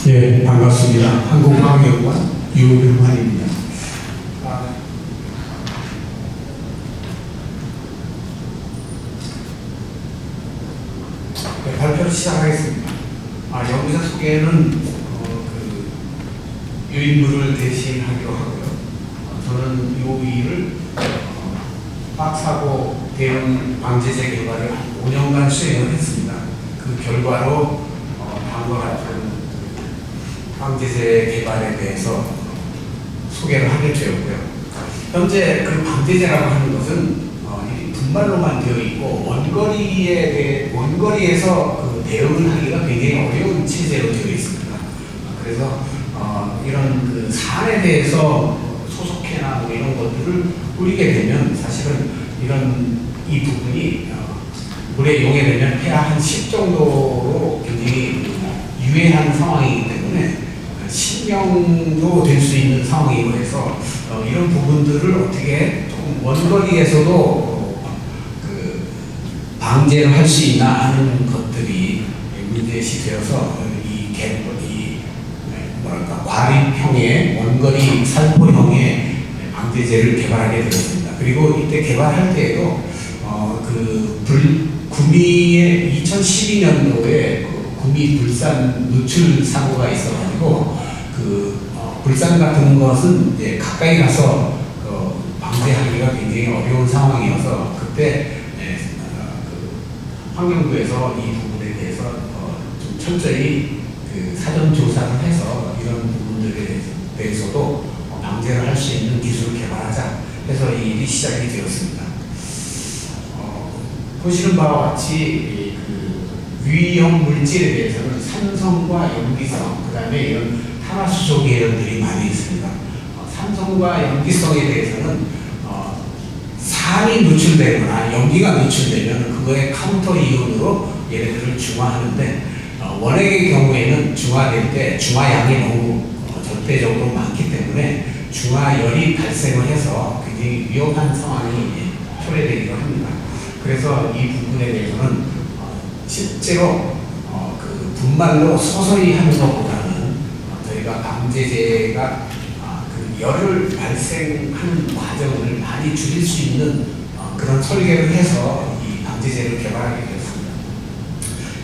예, 반갑습니다. 한국과학연구원 유병환입니다. 네, 발표를 시작하겠습니다. 여기서 소개는 유인물을 대신하기로 하고요. 저는 이 일을 박사고 대응 방제제 개발을 5년간 수행을 했습니다. 그 결과로 다음과 같은 방제제 개발에 대해서 소개를 하게 되었고요. 현재 그 방제제라고 하는 것은 분말로만 되어 있고 원거리에서 그 대응을 하기가 굉장히 어려운 체제로 되어 있습니다. 그래서 이런 그 산에 대해서 소속해나 뭐 이런 것들을 뿌리게 되면 사실은 이 부분이 물에 용해되면 pH 한 10 정도로 굉장히 유해한 상황이기 때문에 신경도 될 수 있는 상황이고 해서 이런 부분들을 어떻게 조금 원거리에서도 방제를 할 수 있나 하는 것들이 문제시 되어서 과립형의 원거리 살포형의 방제제를 개발하게 되었습니다. 그리고 이때 개발할 때에도 구미의 2012년도에 구미 불산 누출 사고가 있어가지고 불산 같은 것은 이제 가까이 가서 방제하기가 굉장히 어려운 상황이어서 그때 환경부에서 이 부분에 대해서 좀 철저히 사전 조사를 해서 이런 부분들에 대해서도 방제를 할 수 있는 기술을 개발하자 해서 이 일이 시작이 되었습니다. 보시는 바와 같이 위험 물질에 대해서는 산성과 염기성, 그 다음에 이런 탄화수소 계열들이 많이 있습니다. 산성과 염기성에 대해서는 산이 누출되거나 염기가 누출되면 그거의 카운터 이온으로 얘네들을 중화하는데 원액의 경우에는 중화될 때 중화량이 너무 절대적으로 많기 때문에 중화열이 발생을 해서 굉장히 위험한 상황이 초래되기도 합니다. 그래서 이 부분에 대해서는 실제로 분말로 서서히 하는 것보다는 저희가 방제제가 열을 발생하는 과정을 많이 줄일 수 있는 그런 설계를 해서 이 방제제를 개발하게 되었습니다.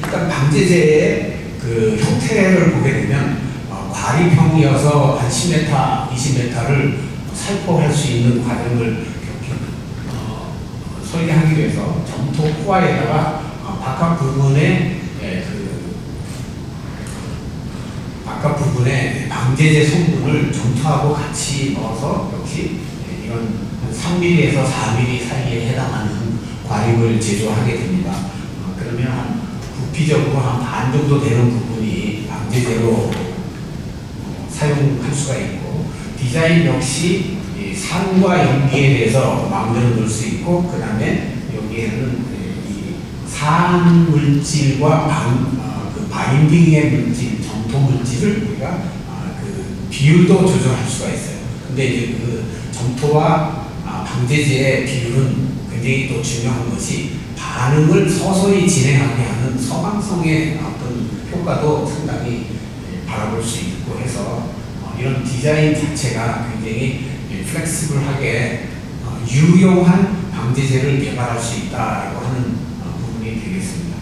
일단 방제제의 그 형태를 보게 되면 과립형이어서 한 10m, 20m를 살포할 수 있는 과정을 설계하기 위해서 점토 코아에다가 바깥 부분에 방제제 성분을 점토하고 같이 넣어서 역시 이런 한 3mm에서 4mm 사이에 해당하는 과립을 제조하게 됩니다. 그러면 한 부피적으로 한 반 정도 되는 부분이 방제제로 사용할 수가 있고, 디자인 역시 산과 염기에 대해서 마음대로 넣을 수 있고, 그 다음에 여기에는 이 산 물질과 바인딩의 물질, 점토 물질을 우리가 비율도 조절할 수가 있어요. 근데 이제 그 점토와 방제제의 비율은 굉장히 또 중요한 것이 반응을 서서히 진행하게 하는 서방성의 어떤 효과도 상당히 바라볼 수 있고 해서 이런 디자인 자체가 굉장히 플렉시블하게 유용한 방제제를 개발할 수 있다고 하는 부분이 되겠습니다.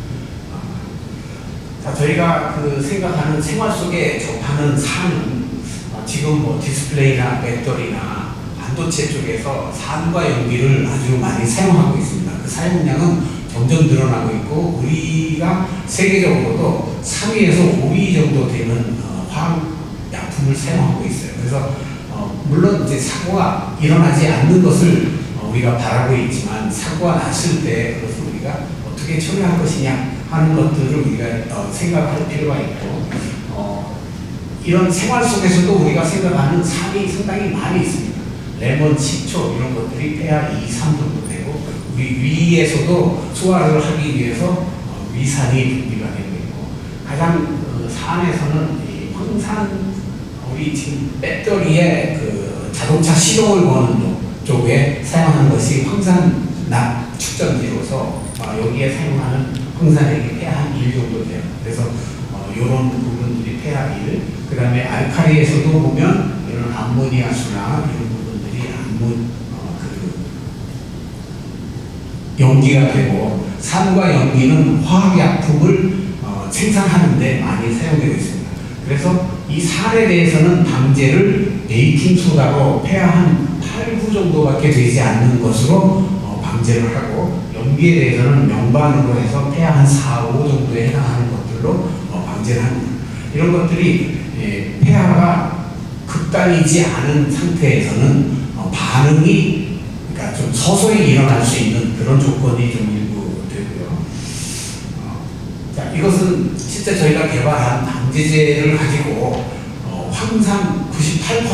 자, 저희가 생각하는 생활 속에 접하는 산은 지금 뭐 디스플레이나 배터리나 반도체 쪽에서 산과 염기를 아주 많이 사용하고 있습니다. 그 사용량은 점점 늘어나고 있고 우리가 세계적으로도 3위에서 5위 정도 되는 화학약품을 사용하고 있어요. 그래서 물론 이제 사고가 일어나지 않는 것을 우리가 바라고 있지만 사고가 났을 때 그것을 우리가 어떻게 처리할 것이냐 하는 것들을 우리가 생각할 필요가 있고 이런 생활 속에서도 우리가 생각하는 산이 상당히 많이 있습니다. 레몬, 식초 이런 것들이 pH 2, 3 정도 되고 우리 위에서도 소화를 하기 위해서 위산이 분비가 되고 있고 가장 산에서는 황산 우리 지금 배터리에 자동차 시동을 거는 쪽에 사용하는 것이 황산납 축전기로서 여기에 사용하는 황산액이 pH 한 1 정도 돼요. 그래서 이런 부분들이 폐합일, 그 다음에 알칼리에서도 보면 이런 암모니아수나 이런 부분들이 염기가 되고, 산과 염기는 화학약품을 생산하는데 많이 사용되고 있습니다. 그래서 이 산에 대해서는 방제를 베이킹소다로 폐하 한 8, 9 정도밖에 되지 않는 것으로 방제를 하고, 염기에 대해서는 명반으로 해서 폐하 한 4, 5 정도에 해당하는 것들로 방제를 합니다. 이런 것들이 폐하가 극단이지 않은 상태에서는 반응이, 그러니까 좀 서서히 일어날 수 있는 그런 조건이 좀 일부 되고요. 자, 이것은 실제 저희가 개발한 방제제를 가지고 황산 98%,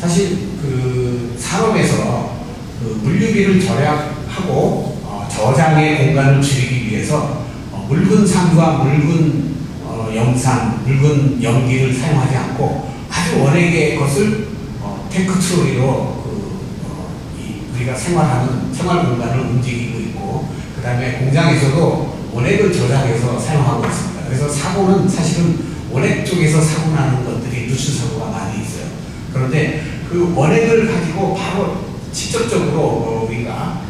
사실 그 산업에서 그 물류비를 절약하고 저장의 공간을 줄이기 위해서 묽은 산과 묽은 염산, 묽은 염기를 사용하지 않고 아주 원액의 것을 탱크 트로리로 우리가 생활하는 생활 공간을 움직이고 있고, 그 다음에 공장에서도 원액을 저장해서 사용하고 있습니다. 그래서 사고는 사실은 원액 쪽에서 사고 나는 것들이 누출 사고가 많이 있어요. 그런데 그 원액을 가지고 바로 직접적으로 우리가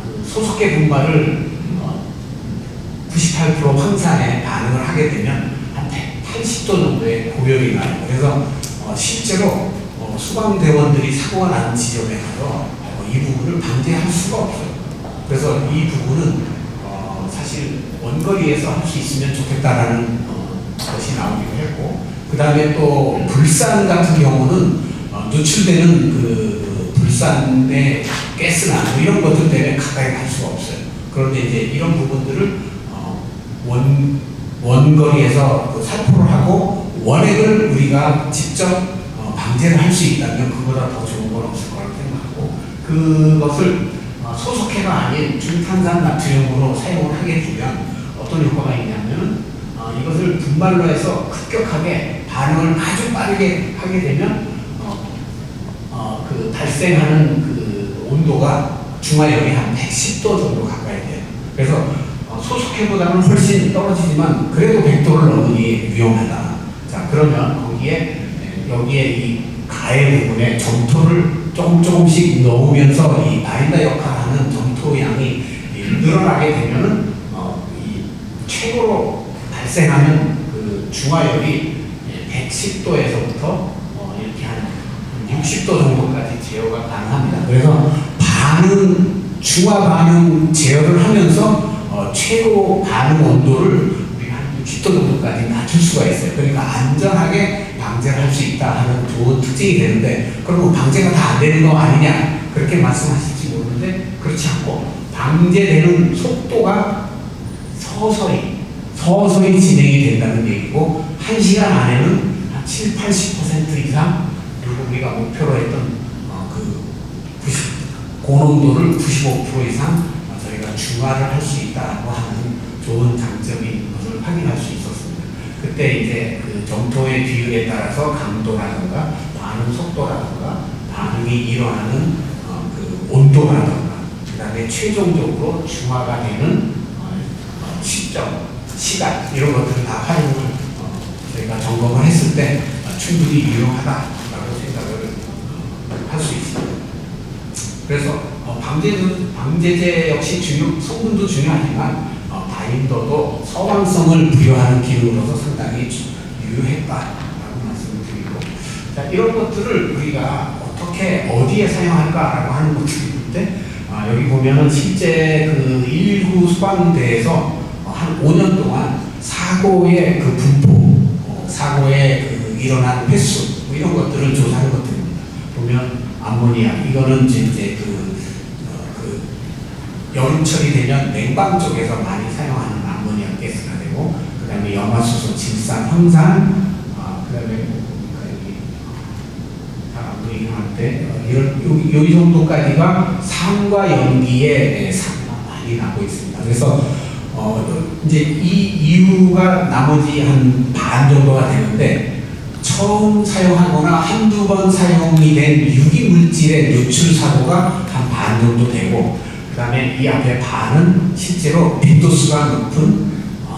그 소속계 분말을 98% 황산에 반응을 하게 되면 한 180도 정도의 고열이 나요. 그래서 실제로 소방대원들이 사고가 나는 지점에 가서 이 부분을 방제할 수가 없어요. 그래서 이 부분은 사실 원거리에서 할 수 있으면 좋겠다라는 것이 나오기도 했고, 그 다음에 또 불산 같은 경우는 노출되는 그 불산의 가스나 뭐 이런 것들 때문에 가까이 갈 수가 없어요. 그런데 이제 이런 부분들을 원거리에서 그 살포를 하고 원액을 우리가 직접 방제를 할 수 있다면 그보다 더 좋은 건 없을 거라고 생각하고, 그것을 소속해가 아닌 중탄산 나트륨으로 사용을 하게 되면 어떤 효과가 있냐면 이것을 분말로 해서 급격하게 반응을 아주 빠르게 하게 되면 그 발생하는 그 온도가 중화열이 한 110도 정도 가까이 돼요. 그래서 소속해보다는 훨씬 떨어지지만 그래도 100도를 넘으니 위험하다. 자, 그러면 여기에 이 가해 부분에 점토를 조금씩 넣으면서 이 바린다 역할하는 점토 양이 늘어나게 되면은 이 최고로 발생하는 그 중화열이 110도에서부터 이렇게 한 60도 정도까지 제어가 가능합니다. 그래서 중화 반응 제어를 하면서 최고 반응 온도를 우리가 한 60도 정도까지 낮출 수가 있어요. 그러니까 안전하게 방제를 할 수 있다 하는 좋은 특징이 되는데, 그럼 방제가 다 안 되는 거 아니냐 그렇게 말씀하실지 모르는데, 그렇지 않고 방제되는 속도가 서서히 진행이 된다는 얘기고, 1시간 안에는 한 7, 80% 이상, 그리고 우리가 목표로 했던 고농도를 95% 이상 저희가 중화를 할 수 있다고 하는 좋은 장점이 있는 것을 확인할 수 있었습니다. 그때 이제 그 점토의 비율에 따라서 강도라든가 반응 속도라든가 반응이 일어나는 그 온도라든가, 그 다음에 최종적으로 중화가 되는 시점, 시간, 이런 것들을 다 활용을 저희가 점검을 했을 때 충분히 유용하다라고 생각을 할 수 있습니다. 그래서 방제제 역시 성분도 중요하지만 바인더도 서방성을 부여하는 기능으로서 상당히 유효했다라고 말씀을 드리고, 자, 이런 것들을 우리가 어떻게 어디에 사용할까라고 하는 것들이 있는데, 여기 보면은 실제 그 119 소방대에서 한 5년 동안 사고의 그 분포, 사고의 그 일어난 횟수, 뭐 이런 것들을 조사한 것들입니다. 보면 암모니아, 이거는 이제 여름철이 되면 냉방 쪽에서 많이 사용하는 암모니아 가스가 되고, 그 다음에 염화수소, 질산, 황산, 그 다음에 여기 잘 안 보이긴 한데 이 정도까지가 산과 염기에 많이 나고 있습니다. 그래서 이제 이 이유가 나머지 한 반 정도가 되는데, 처음 사용하거나 한두 번 사용이 된 유기물질의 누출 사고가 한 반 정도 되고, 그 다음에 이 앞에 반은 실제로 빈도수가 높은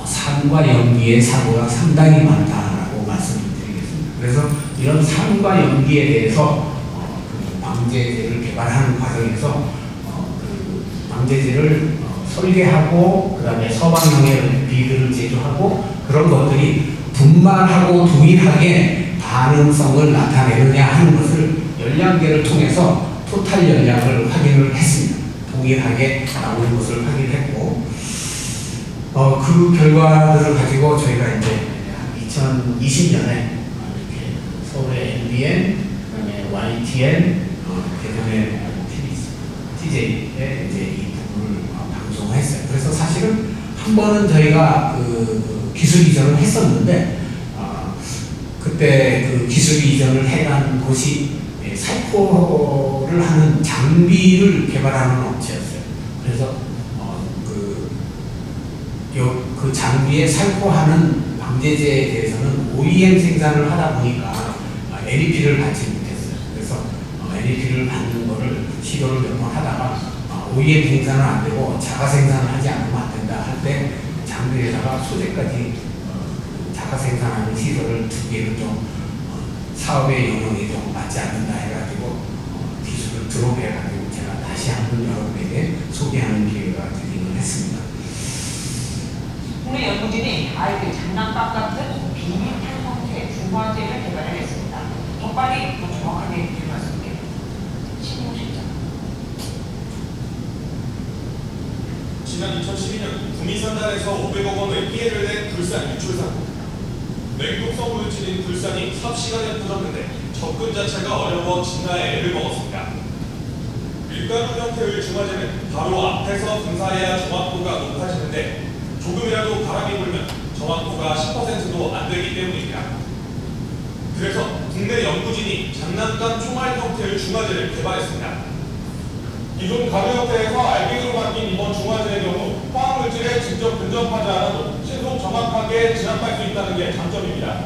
산과 연기의 사고가 상당히 많다라고 말씀을 드리겠습니다. 그래서 이런 산과 연기에 대해서 그 방제제를 개발하는 과정에서 그 방제제를 설계하고 그다음에 서방형의 비드를 제조하고 그런 것들이 분말하고 동일하게 반응성을 나타내느냐 하는 것을 열량계를 통해서 토탈 열량을 확인을 했습니다. 동일하게 나오는 것을 확인했고 그 결과들을 가지고 저희가 이제 2020년에 이렇게 서울의 MBN, 그다음에 YTN, 대전의 TJ에 이제 이 부분을 방송했어요. 그래서 사실은 한 번은 저희가 그 기술 이전을 했었는데 그때 그 기술 이전을 해간 곳이 살포를 하는 장비를 개발하는 업체였어요. 그래서 그 장비에 살포하는 방제제에 대해서는 OEM 생산을 하다 보니까 NEP를 받지 못했어요. 그래서 NEP를 받는 거를 시도를 몇 번 하다가 OEM 생산은 안 되고 자가 생산을 하지 않으면 안 된다 할 때 장비에다가 소재까지 자가 생산하는 시설을 두 개를 좀 사업의 영역에 좀 맞지 않는다 해가지고 기술을 드롭해가지고 제가 다시 한번 여러분에게 소개하는 기회가 되기는 했습니다. 국내 연구진이 아이들 장난감 같은 비밀탄 형태의 중화제를 개발해냈습니다. 더 빨리 더 정확하게 얘기해 말씀드릴게요. 신용 실장. 지난 2012년 구미산단에서 500억 원의 피해를 낸 불산 유출 사고. 맹독성 물질인 불산이 삽시간에 퍼졌는데 접근 자체가 어려워 진화에 애를 먹었습니다. 밀가루 형태의 중화제는 바로 앞에서 분사해야 정확도가 높아지는데 조금이라도 바람이 불면 정확도가 10%도 안 되기 때문입니다. 그래서 국내 연구진이 장난감 총알 형태의 중화제를 개발했습니다. 기존 가루 형태에서 알갱이로 바뀐 이번 중화제의 경우 화학물질에 직접 근접하지 않아도 신속 정확하게 진압할 수 있다는 게 장점입니다.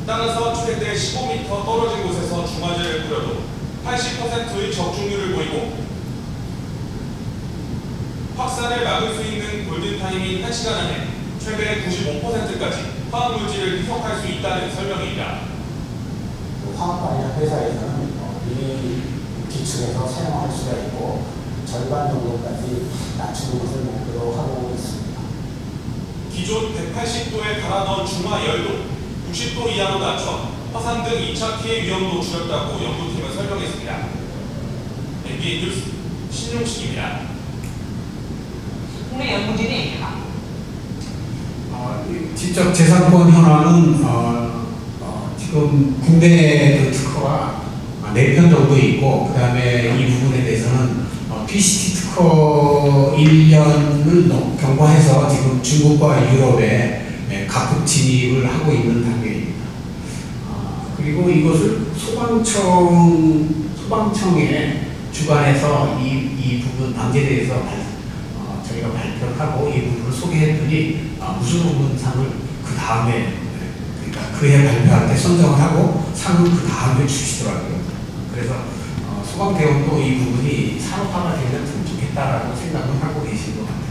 땅에서 최대 15m 떨어진 곳에서 중화제를 뿌려도 80%의 적중률을 보이고 확산을 막을 수 있는 골든타임인 1시간 안에 최대 95%까지 화학물질을 희석할 수 있다는 설명입니다. 화학 관련 회사에서는 이 기축에서 사용할 수가 있고 절반 정도까지 낮추는 것을 목표로 하고 있습니다. 기존 180도에 갈아 넣은 중화 열도 60도 이하로 낮춰 화산 등 2차 피해 위험도 줄였다고 연구팀은 설명했습니다. MBN 뉴스 신용식입니다. 국내 연구진이 지적 재산권 현황은 지금 국내 그 특허가 4편 정도 있고 그 다음에 이 부분에 대해서는 PCT 특허 1년을 경과해서 지금 중국과 유럽에 각국 진입을 하고 있는 단계입니다. 그리고 이것을 소방청의 주관에서 이 부분 방제대에서 저희가 발표를 하고 이 부분을 소개했더니 우수 부분상을 그 다음에 그러니까 그해 발표할 때 선정을 하고 상을 그 다음에 주시더라고요. 그래서 소방대원도 이 부분이 산업화가 되면 참 좋겠다라고 생각을 하고 계신 것 같아요.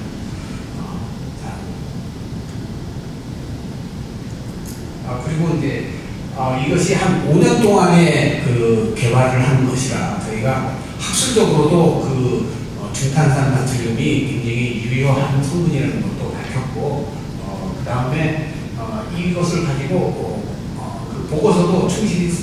그리고 이제 이것이 한 5년 동안에 그 개발을 한 것이라 저희가 학술적으로도 그 중탄산 나트륨이 굉장히 유효한 성분이라는 것도 밝혔고 그 다음에 이것을 가지고 그 보고서도 충실히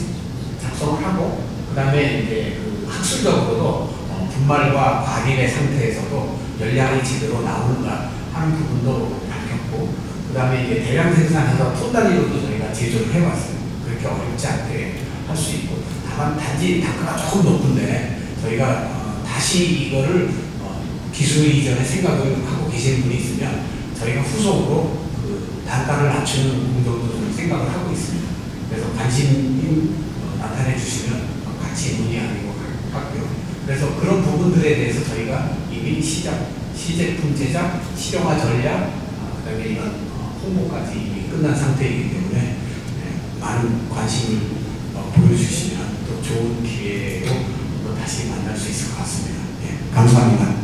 작성을 하고 그 다음에 이제 그 학술적으로도 분말과 과립의 상태에서도 열량이 제대로 나오는가 하는 부분도 밝혔고 그 다음에 이제 대량 생산해서 톤 단위로도 저희가 제조를 해봤어요. 그렇게 어렵지 않게 할 수 있고 다만 단지 단가가 조금 높은데 저희가 다시 이거를 기술 이전에 생각을 하고 계시는 분이 있으면 저희가 후속으로 그 단가를 낮추는 공정도 좀 생각을 하고 있습니다. 그래서 관심 나타내 주시면 같이 논의하는 것 같고요. 그래서 그런 부분들에 대해서 저희가 이미 시제품 제작, 실용화 전략, 그다음에 이런 홍보까지 이미 끝난 상태이기 때문에 많은 관심을 보여주시면 또 좋은 기회로 다시 만날 수 있을 것 같습니다. 같습니다. 예, 감사합니다.